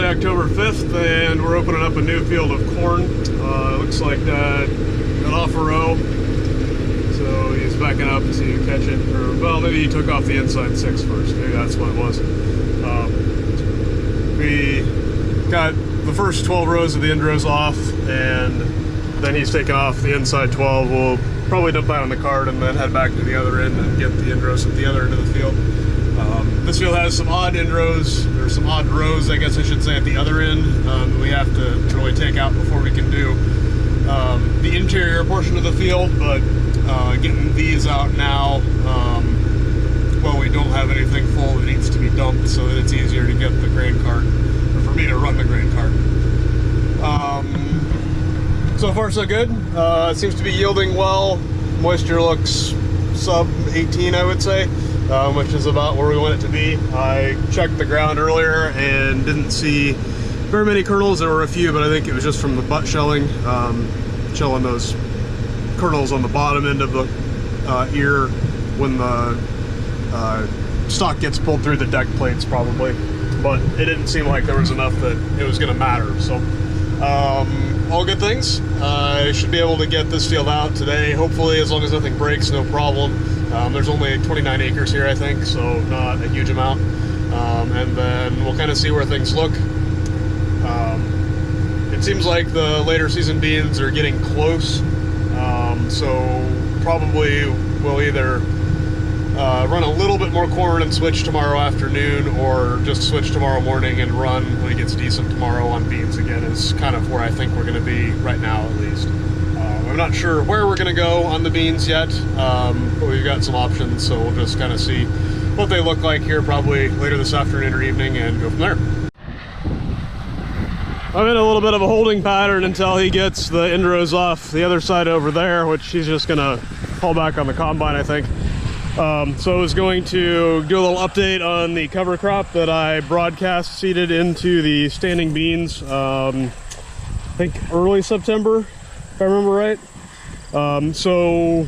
October 5th, and we're opening up a new field of corn. It looks like that got off a row, so he's backing up to catch it. Or, well, maybe he took off the inside 6 first. Maybe that's what it was. We got the first 12 rows of the end rows off, and then he's taking off the inside 12. We'll probably dump that on the cart and then head back to the other end and get the end rows at the other end of the field. This field has some odd end rows, or some odd rows, I guess I should say, at the other end that we have to really take out before we can do the interior portion of the field, but getting these out now, well, we don't have anything full that needs to be dumped, so that it's easier to get the grain cart, or for me to run the grain cart. So far so good. It seems to be yielding well. Moisture looks sub 18, I would say. Which is about where we want it to be. I checked the ground earlier and didn't see very many kernels. There were a few, but I think it was just from the butt shelling, shelling those kernels on the bottom end of the ear when the stalk gets pulled through the deck plates, probably. But it didn't seem like there was enough that it was going to matter. So all good things. I should be able to get this field out today, hopefully, as long as nothing breaks, no problem. There's only 29 acres here, I think, so not a huge amount. And then we'll kind of see where things look. It seems like the later season beans are getting close, so probably we'll either run a little bit more corn and switch tomorrow afternoon, or just switch tomorrow morning and run when it gets decent tomorrow on beans again, is kind of where I think we're going to be right now, at least. I'm not sure where we're going to go on the beans yet, but we've got some options, so we'll just kind of see what they look like here probably later this afternoon or evening and go from there. I'm in a little bit of a holding pattern until he gets the end rows off the other side over there, which he's just going to haul back on the combine, I think. So I was going to do a little update on the cover crop that I broadcast seeded into the standing beans, I think early September, if I remember right. So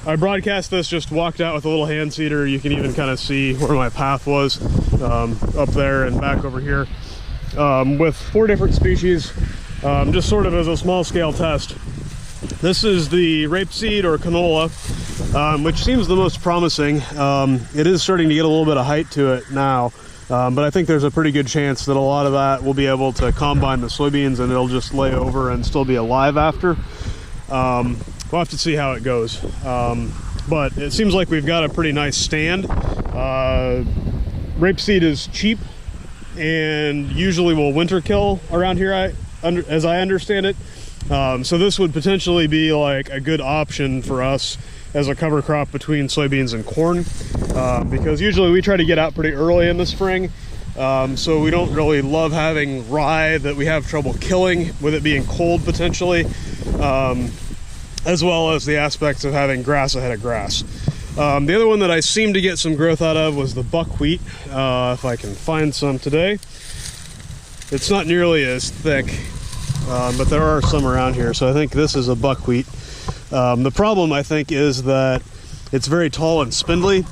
I broadcast this, just walked out with a little hand seeder. You can even kind of see where my path was, up there and back over here, with 4 different species, just sort of as a small scale test. This is the rapeseed or canola, which seems the most promising. It is starting to get a little bit of height to it now. But I think there's a pretty good chance that a lot of that will be able to combine the soybeans and it'll just lay over and still be alive after. We'll have to see how it goes. But it seems like we've got a pretty nice stand. Rapeseed is cheap and usually will winter kill around here, as I understand it. So this would potentially be like a good option for us as a cover crop between soybeans and corn, because usually we try to get out pretty early in the spring, so we don't really love having rye that we have trouble killing with it being cold potentially, as well as the aspects of having grass ahead of grass. The other one that I seemed to get some growth out of was the buckwheat, if I can find some today. It's not nearly as thick, but there are some around here, so I think this is a buckwheat. The problem, I think, is that it's very tall and spindly,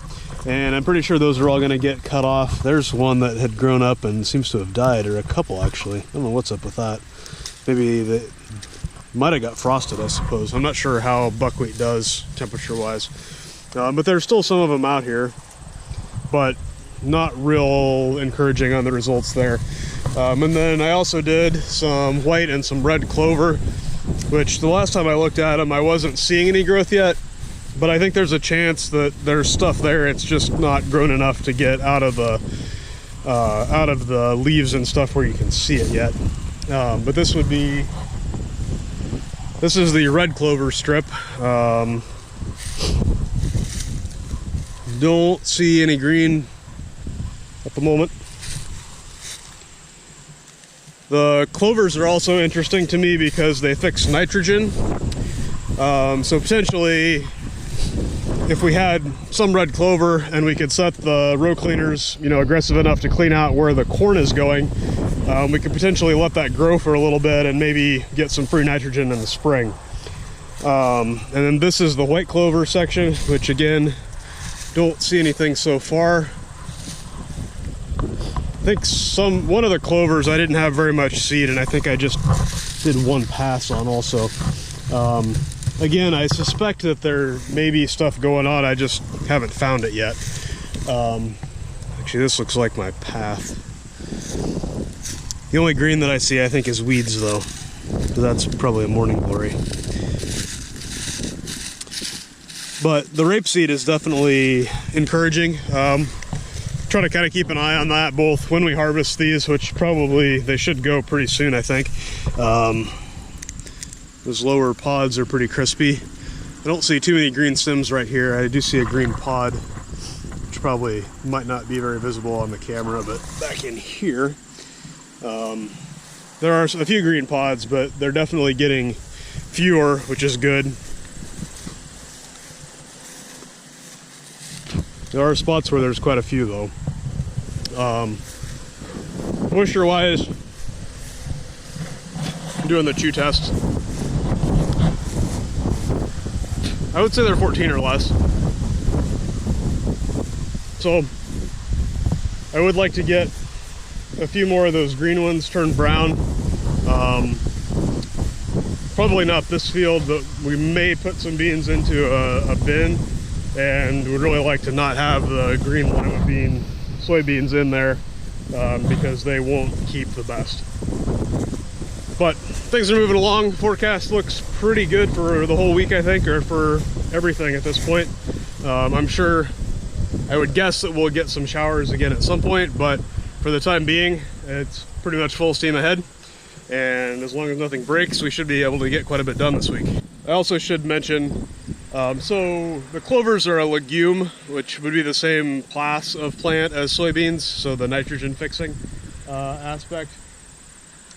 and I'm pretty sure those are all going to get cut off. There's one that had grown up and seems to have died, or a couple actually. I don't know what's up with that. Maybe they might have got frosted, I suppose. I'm not sure how buckwheat does temperature-wise. But there's still some of them out here, but not real encouraging on the results there. And then I also did some white and some red clover, which the last time I looked at them, I wasn't seeing any growth yet, but I think there's a chance that there's stuff there. It's just not grown enough to get out of the leaves and stuff where you can see it yet. But this is the red clover strip. Don't see any green at the moment. The clovers are also interesting to me because they fix nitrogen. So potentially, if we had some red clover and we could set the row cleaners, aggressive enough to clean out where the corn is going, we could potentially let that grow for a little bit and maybe get some free nitrogen in the spring. And then this is the white clover section, which again, don't see anything so far. think one of the clovers I didn't have very much seed, and I think I just did one pass on also. Again, I suspect that there may be stuff going on, I just haven't found it yet. Actually, this looks like my path. The only green that I see, I think, is weeds though. So that's probably a morning glory. But the rapeseed is definitely encouraging. Try to kind of keep an eye on that both when we harvest these, which probably they should go pretty soon, I think. Those lower pods are pretty crispy. I don't see too many green stems right here. I do see a green pod, which probably might not be very visible on the camera, but back in here, there are a few green pods, but they're definitely getting fewer, which is good. There are spots where there's quite a few though. Moisture wise, I'm doing the chew test. I would say they're 14 or less. So I would like to get a few more of those green ones turn brown. Probably not this field, but we may put some beans into a bin, and would really like to not have the green lima bean soybeans in there because they won't keep the best. But things are moving along. Forecast looks pretty good for the whole week, I think, or for everything at this point. I'm sure, I would guess that we'll get some showers again at some point, but for the time being, it's pretty much full steam ahead. And as long as nothing breaks, we should be able to get quite a bit done this week. I also should mention, so the clovers are a legume, which would be the same class of plant as soybeans, so the nitrogen fixing aspect.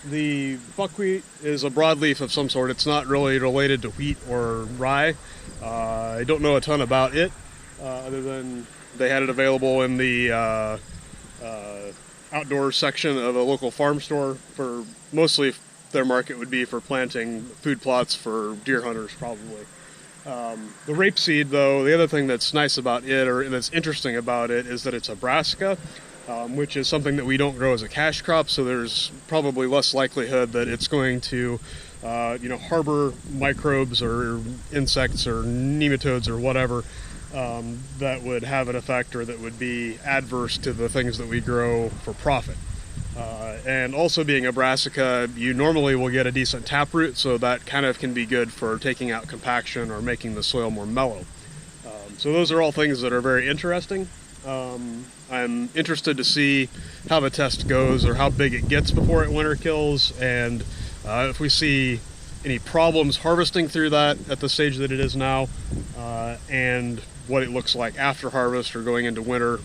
The buckwheat is a broadleaf of some sort. It's not really related to wheat or rye. I don't know a ton about it, other than they had it available in the outdoor section of a local farm store. For mostly their market would be for planting food plots for deer hunters, probably. The rapeseed, though, the other thing that's nice about it, or that's interesting about it, is that it's a brassica. Which is something that we don't grow as a cash crop, so there's probably less likelihood that it's going to, harbor microbes or insects or nematodes or whatever that would have an effect or that would be adverse to the things that we grow for profit. And also being a brassica, you normally will get a decent taproot, so that kind of can be good for taking out compaction or making the soil more mellow. So those are all things that are very interesting. I'm interested to see how the test goes or how big it gets before it winter kills, and if we see any problems harvesting through that at the stage that it is now, and what it looks like after harvest or going into winter,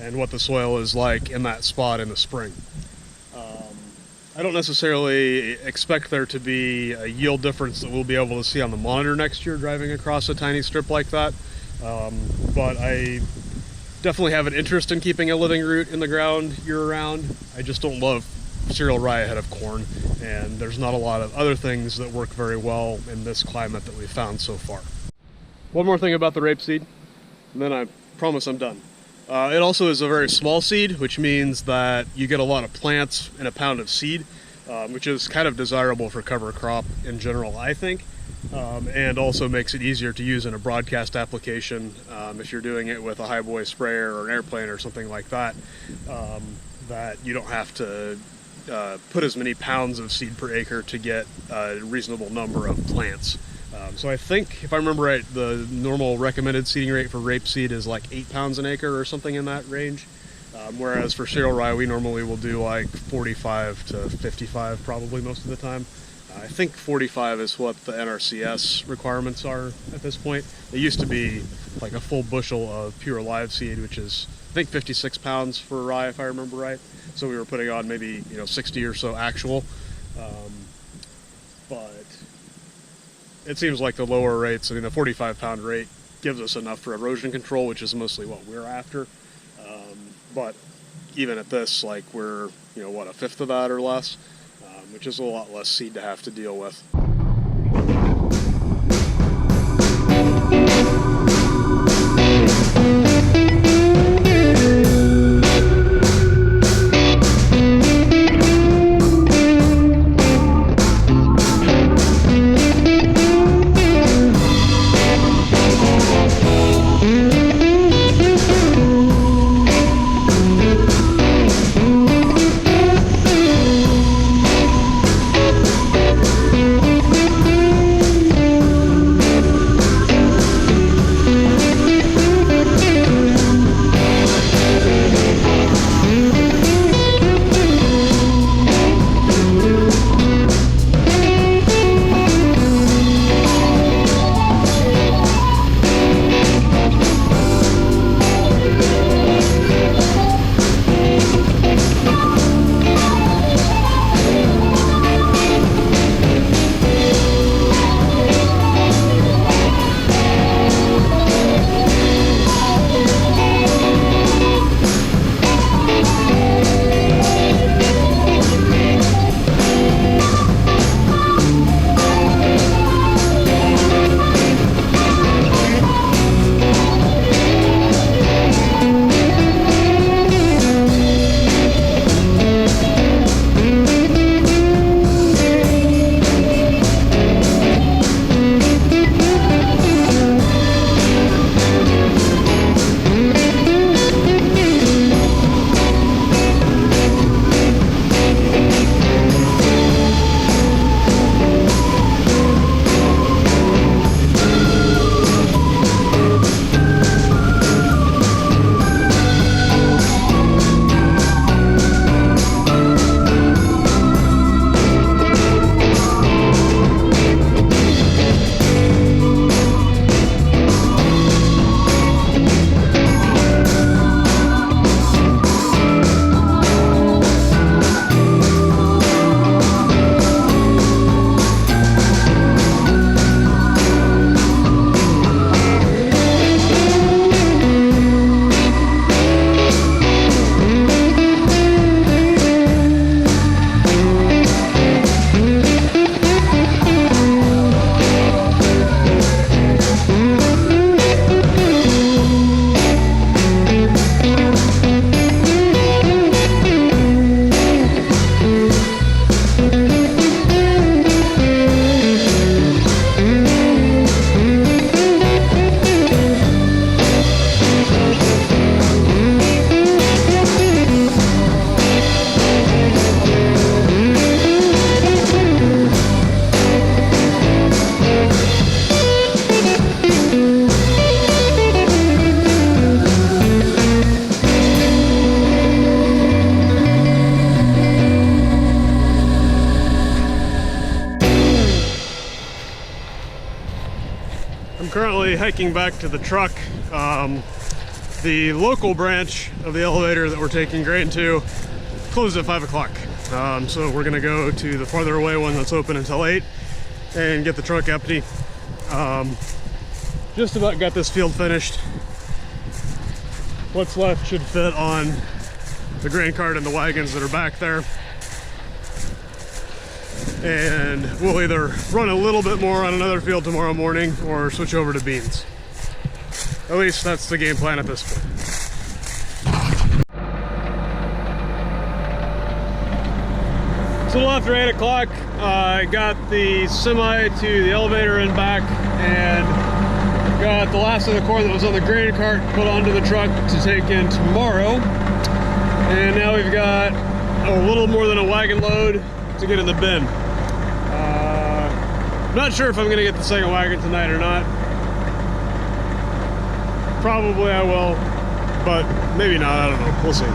and what the soil is like in that spot in the spring. I don't necessarily expect there to be a yield difference that we'll be able to see on the monitor next year driving across a tiny strip like that, but I definitely have an interest in keeping a living root in the ground year-round. I just don't love cereal rye ahead of corn, and there's not a lot of other things that work very well in this climate that we've found so far. One more thing about the rapeseed, and then I promise I'm done. It also is a very small seed, which means that you get a lot of plants in a pound of seed, which is kind of desirable for cover crop in general, I think. And also makes it easier to use in a broadcast application if you're doing it with a highboy sprayer or an airplane or something like that, that you don't have to put as many pounds of seed per acre to get a reasonable number of plants. So I think, if I remember right, the normal recommended seeding rate for rapeseed is like 8 pounds an acre or something in that range, whereas for cereal rye we normally will do like 45 to 55 probably most of the time. I think 45 is what the NRCS requirements are at this point. It used to be like a full bushel of pure live seed, which is I think 56 pounds for rye, if I remember right. So we were putting on maybe 60 or so actual, but it seems like the lower rates. I mean, the 45-pound rate gives us enough for erosion control, which is mostly what we're after. But even at this, like we're what, a fifth of that or less. Which is a lot less seed to have to deal with. currently hiking back to the truck. The local branch of the elevator that we're taking grain to closed at 5 o'clock. So we're gonna go to the farther away one that's open until 8 and get the truck empty. Just about got this field finished. What's left should fit on the grain cart and the wagons that are back there. And we'll either run a little bit more on another field tomorrow morning or switch over to beans. At least that's the game plan at this point. It's a little after 8 o'clock. I got the semi to the elevator and back, and got the last of the corn that was on the grain cart put onto the truck to take in tomorrow. And now we've got a little more than a wagon load to get in the bin. Not sure if I'm gonna get the second wagon tonight or not. Probably I will, but maybe not, I don't know, we'll see.